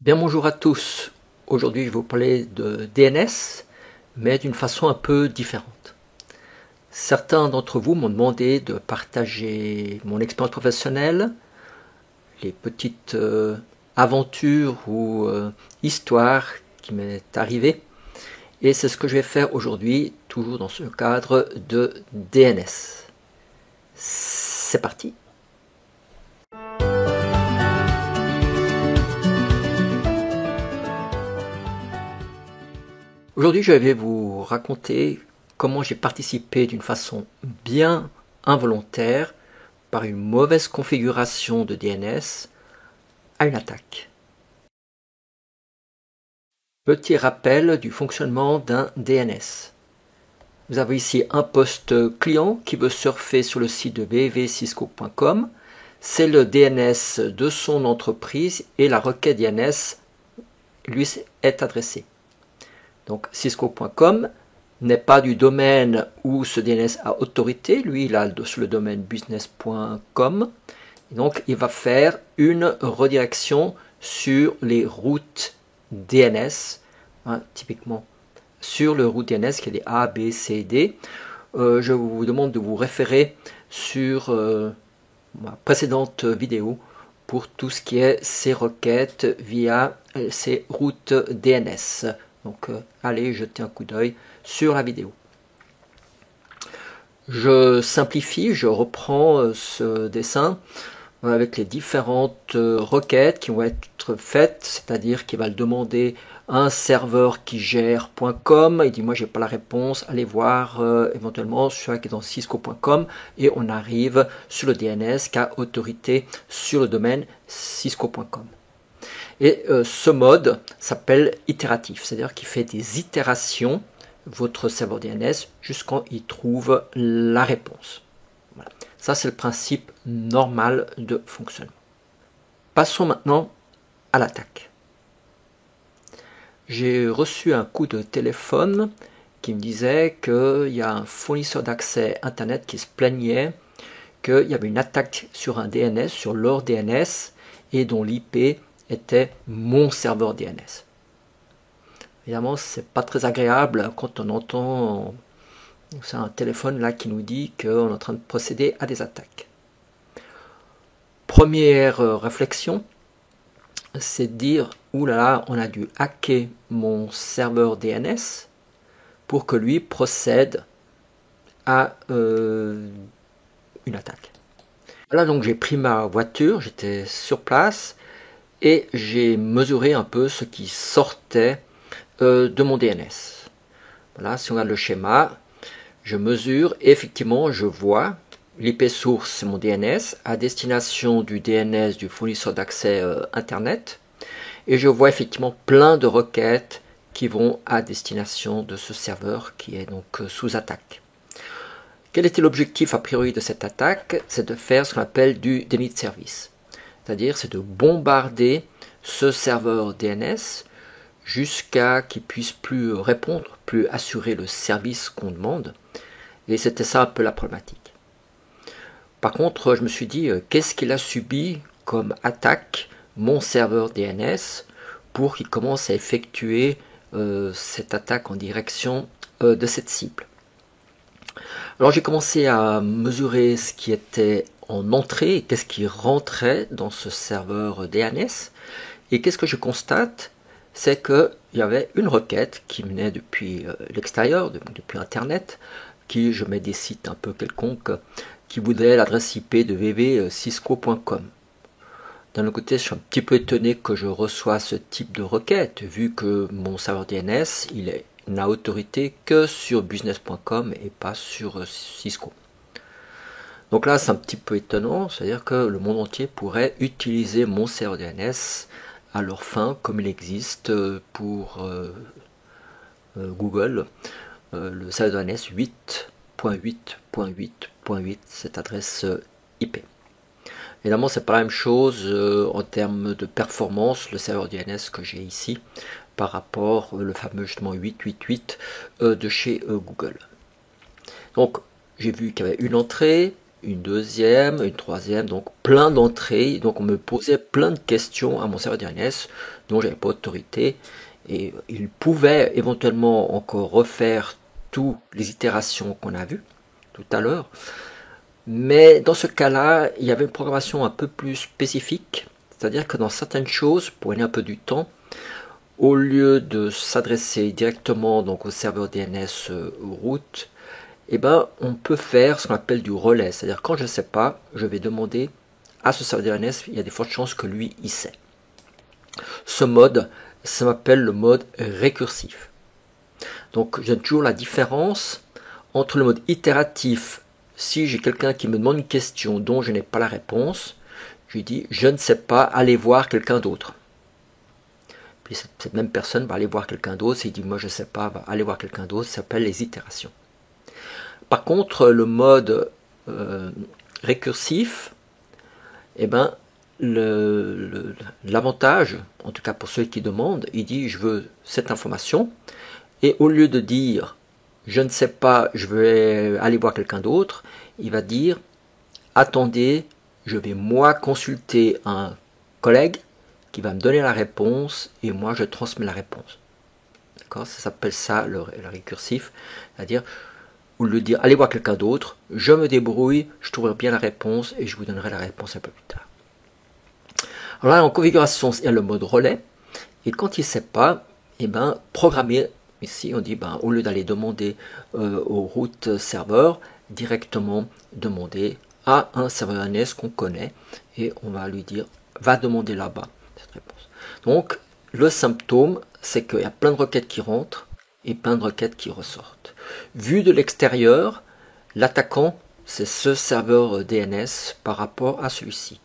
Bien, bonjour à tous. Aujourd'hui, je vais vous parler de DNS, mais d'une façon un peu différente. Certains d'entre vous m'ont demandé de partager mon expérience professionnelle, les petites aventures ou histoires qui m'est arrivées. Et c'est ce que je vais faire aujourd'hui, toujours dans ce cadre de DNS. C'est parti. Aujourd'hui, je vais vous raconter comment j'ai participé d'une façon bien involontaire, par une mauvaise configuration de DNS, à une attaque. Petit rappel du fonctionnement d'un DNS. Vous avez ici un poste client qui veut surfer sur le site de www.cisco.com. C'est le DNS de son entreprise et la requête DNS lui est adressée. Donc cisco.com n'est pas du domaine où ce DNS a autorité, lui il a sur le domaine business.com. Donc il va faire une redirection sur les routes DNS, typiquement sur le route DNS qui est des A, B, C, D. Je vous demande de vous référer sur ma précédente vidéo pour tout ce qui est ces requêtes via ces routes DNS. Donc allez jeter un coup d'œil sur la vidéo. Je simplifie, je reprends ce dessin avec les différentes requêtes qui vont être faites, c'est-à-dire qu'il va le demander à un serveur qui gère .com, il dit moi j'ai pas la réponse, allez voir éventuellement celui qui est dans cisco.com et on arrive sur le DNS qui a autorité sur le domaine cisco.com. Et ce mode s'appelle itératif, c'est-à-dire qu'il fait des itérations, votre serveur DNS, jusqu'à il trouve la réponse. Voilà. Ça, c'est le principe normal de fonctionnement. Passons maintenant à l'attaque. J'ai reçu un coup de téléphone qui me disait qu'il y a un fournisseur d'accès Internet qui se plaignait qu'il y avait une attaque sur un DNS, sur leur DNS, et dont l'IP était mon serveur DNS. Évidemment, c'est pas très agréable quand on entend c'est un téléphone là qui nous dit qu'on est en train de procéder à des attaques. Première réflexion, c'est de dire oulala, on a dû hacker mon serveur DNS pour que lui procède à une attaque. Là donc j'ai pris ma voiture, j'étais sur place et j'ai mesuré un peu ce qui sortait de mon DNS. Voilà, si on regarde le schéma, je mesure et effectivement je vois l'IP source, c'est mon DNS, à destination du DNS du fournisseur d'accès Internet, et je vois effectivement plein de requêtes qui vont à destination de ce serveur qui est donc sous attaque. Quel était l'objectif a priori de cette attaque? C'est de faire ce qu'on appelle du déni de service. C'est-à-dire c'est de bombarder ce serveur DNS jusqu'à qu'il puisse plus répondre, plus assurer le service qu'on demande. Et c'était ça un peu la problématique. Par contre, je me suis dit, qu'est-ce qu'il a subi comme attaque, mon serveur DNS, pour qu'il commence à effectuer cette attaque en direction de cette cible. Alors j'ai commencé à mesurer ce qui était en entrée, qu'est-ce qui rentrait dans ce serveur DNS, et qu'est-ce que je constate, c'est qu'il y avait une requête qui venait depuis l'extérieur, depuis Internet, qui, je mets des sites un peu quelconques, qui voudrait l'adresse IP de www.cisco.com. D'un autre côté, je suis un petit peu étonné que je reçois ce type de requête, vu que mon serveur DNS, il n'a autorité que sur business.com et pas sur Cisco. Donc là, c'est un petit peu étonnant, c'est-à-dire que le monde entier pourrait utiliser mon serveur DNS à leur fin, comme il existe pour Google, le serveur DNS 8.8.8.8, cette adresse IP. Évidemment, c'est pas la même chose en termes de performance, le serveur DNS que j'ai ici, par rapport au fameux justement 8.8.8 de chez Google. Donc, j'ai vu qu'il y avait une entrée, une deuxième, une troisième, donc plein d'entrées. Donc on me posait plein de questions à mon serveur DNS, dont j'avais pas autorité, et il pouvait éventuellement encore refaire toutes les itérations qu'on a vues tout à l'heure. Mais dans ce cas-là, il y avait une programmation un peu plus spécifique, c'est-à-dire que dans certaines choses, pour gagner un peu du temps, au lieu de s'adresser directement donc au serveur DNS route, eh ben, on peut faire ce qu'on appelle du relais, c'est-à-dire quand je ne sais pas, je vais demander à ce serveur DNS, il y a des fortes chances que lui, il sait. Ce mode, ça m'appelle le mode récursif. Donc, je donne toujours la différence entre le mode itératif. Si j'ai quelqu'un qui me demande une question dont je n'ai pas la réponse, je lui dis, je ne sais pas, allez voir quelqu'un d'autre. Puis cette même personne va aller voir quelqu'un d'autre, s'il dit, moi je ne sais pas, va aller voir quelqu'un d'autre, ça s'appelle les itérations. Par contre, le mode récursif, eh ben, l'avantage, en tout cas pour ceux qui demandent, il dit je veux cette information, et au lieu de dire je ne sais pas, je vais aller voir quelqu'un d'autre, il va dire attendez, je vais moi consulter un collègue qui va me donner la réponse, et moi je transmets la réponse. D'accord, ça s'appelle ça le récursif, c'est-à-dire ou le dire allez voir quelqu'un d'autre, je me débrouille, je trouverai bien la réponse et je vous donnerai la réponse un peu plus tard. Alors là, en configuration, il y a le mode relais, et quand il ne sait pas, eh ben, programmer, ici on dit ben, au lieu d'aller demander au route serveur, directement demander à un serveur DNS qu'on connaît, et on va lui dire va demander là-bas cette réponse. Donc le symptôme, c'est qu'il y a plein de requêtes qui rentrent et plein de requêtes qui ressortent. Vu de l'extérieur, l'attaquant, c'est ce serveur DNS par rapport à celui-ci.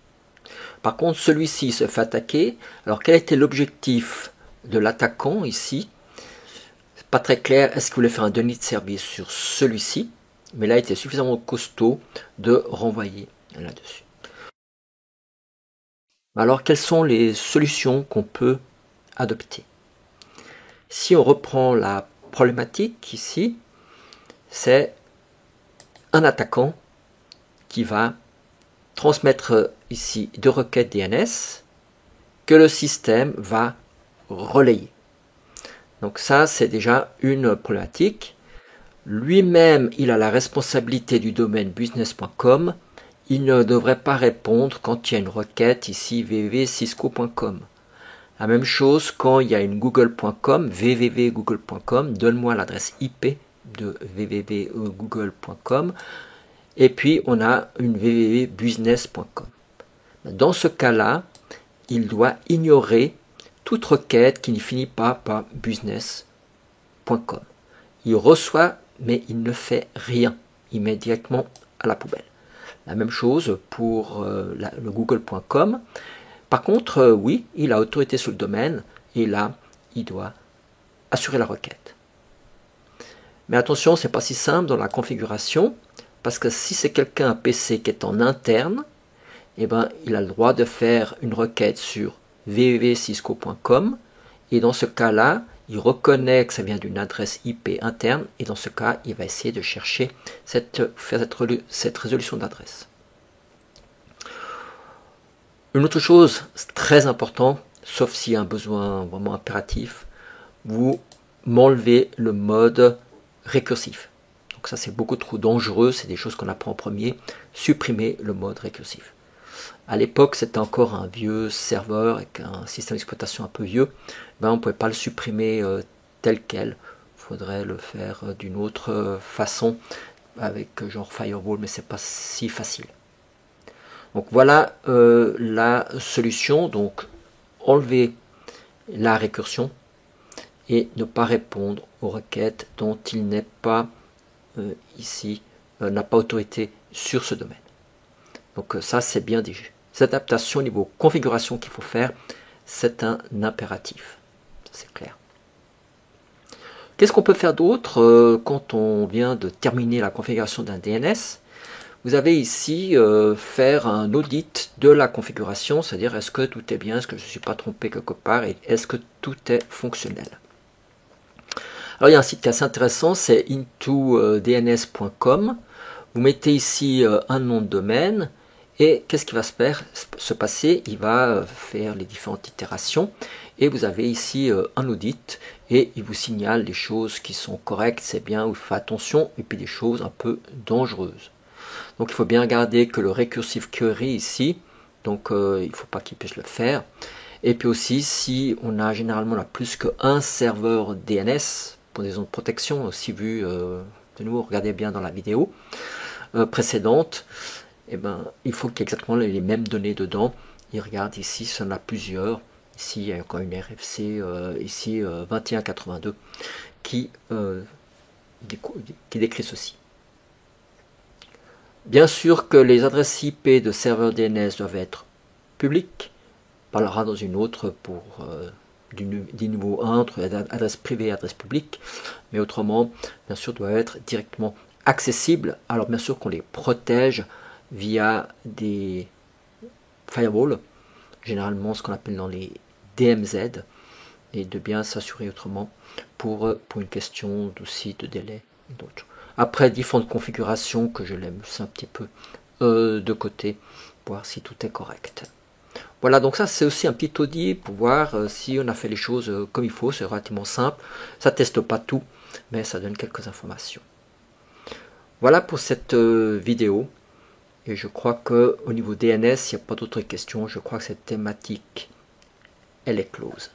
Par contre, celui-ci se fait attaquer. Alors, quel était l'objectif de l'attaquant ici? C'est pas très clair. Est-ce qu'il voulait faire un deny de service sur celui-ci? Mais là, il était suffisamment costaud de renvoyer là-dessus. Alors, quelles sont les solutions qu'on peut adopter? Si on reprend la problématique ici, c'est un attaquant qui va transmettre ici deux requêtes DNS que le système va relayer. Donc ça, c'est déjà une problématique. Lui-même, il a la responsabilité du domaine business.com. Il ne devrait pas répondre quand il y a une requête ici www.cisco.com. La même chose quand il y a une google.com, www.google.com, donne-moi l'adresse IP de www.google.com, et puis on a une www.business.com. Dans ce cas-là, il doit ignorer toute requête qui ne finit pas par business.com. Il reçoit, mais il ne fait rien. Il met directement à la poubelle. La même chose pour le google.com. Par contre, oui, il a autorité sur le domaine, et là, il doit assurer la requête. Mais attention, ce n'est pas si simple dans la configuration, parce que si c'est quelqu'un, un PC qui est en interne, eh ben, il a le droit de faire une requête sur www.cisco.com, et dans ce cas-là, il reconnaît que ça vient d'une adresse IP interne, et dans ce cas, il va essayer de chercher cette résolution d'adresse. Une autre chose très importante, sauf s'il y a un besoin vraiment impératif, vous m'enlevez le mode récursif. Donc ça, c'est beaucoup trop dangereux, c'est des choses qu'on apprend en premier. Supprimez le mode récursif. À l'époque, c'était encore un vieux serveur avec un système d'exploitation un peu vieux. Ben, on ne pouvait pas le supprimer tel quel. Il faudrait le faire d'une autre façon, avec genre firewall, mais c'est pas si facile. Donc voilà la solution. Donc enlever la récursion et ne pas répondre aux requêtes dont il n'est pas ici, n'a pas autorité sur ce domaine. Donc ça, c'est bien des adaptations au niveau configuration qu'il faut faire. C'est un impératif. C'est clair. Qu'est-ce qu'on peut faire d'autre quand on vient de terminer la configuration d'un DNS? Vous avez ici faire un audit de la configuration, c'est-à-dire est-ce que tout est bien, est-ce que je ne suis pas trompé quelque part, et est-ce que tout est fonctionnel. Alors il y a un site qui est assez intéressant, c'est intodns.com. Vous mettez ici un nom de domaine, et qu'est-ce qui va se passer? Il va faire les différentes itérations, et vous avez ici un audit et il vous signale des choses qui sont correctes, c'est bien, ou faites attention, et puis des choses un peu dangereuses. Donc il faut bien regarder que le recursive query ici, donc il ne faut pas qu'il puisse le faire. Et puis aussi, si on a généralement plus qu'un serveur DNS, pour des raisons de protection, aussi vu, de nouveau, regardez bien dans la vidéo précédente, eh ben, il faut qu'il y ait exactement les mêmes données dedans. Il regarde ici, si on a plusieurs. Ici, il y a encore une RFC, ici 2182, qui décrit ceci. Bien sûr que les adresses IP de serveurs DNS doivent être publiques. On parlera dans une autre pour du niveau 1 entre adresse privée et adresse publique. Mais autrement, bien sûr, doivent être directement accessibles. Alors bien sûr qu'on les protège via des firewalls, généralement ce qu'on appelle dans les DMZ, et de bien s'assurer autrement pour une question aussi de délai et d'autres. Après, différentes configurations que je laisse un petit peu de côté, voir si tout est correct. Voilà, donc ça c'est aussi un petit audit pour voir si on a fait les choses comme il faut. C'est relativement simple, ça ne teste pas tout, mais ça donne quelques informations. Voilà pour cette vidéo, et je crois que au niveau DNS, il n'y a pas d'autres questions. Je crois que cette thématique, elle est close.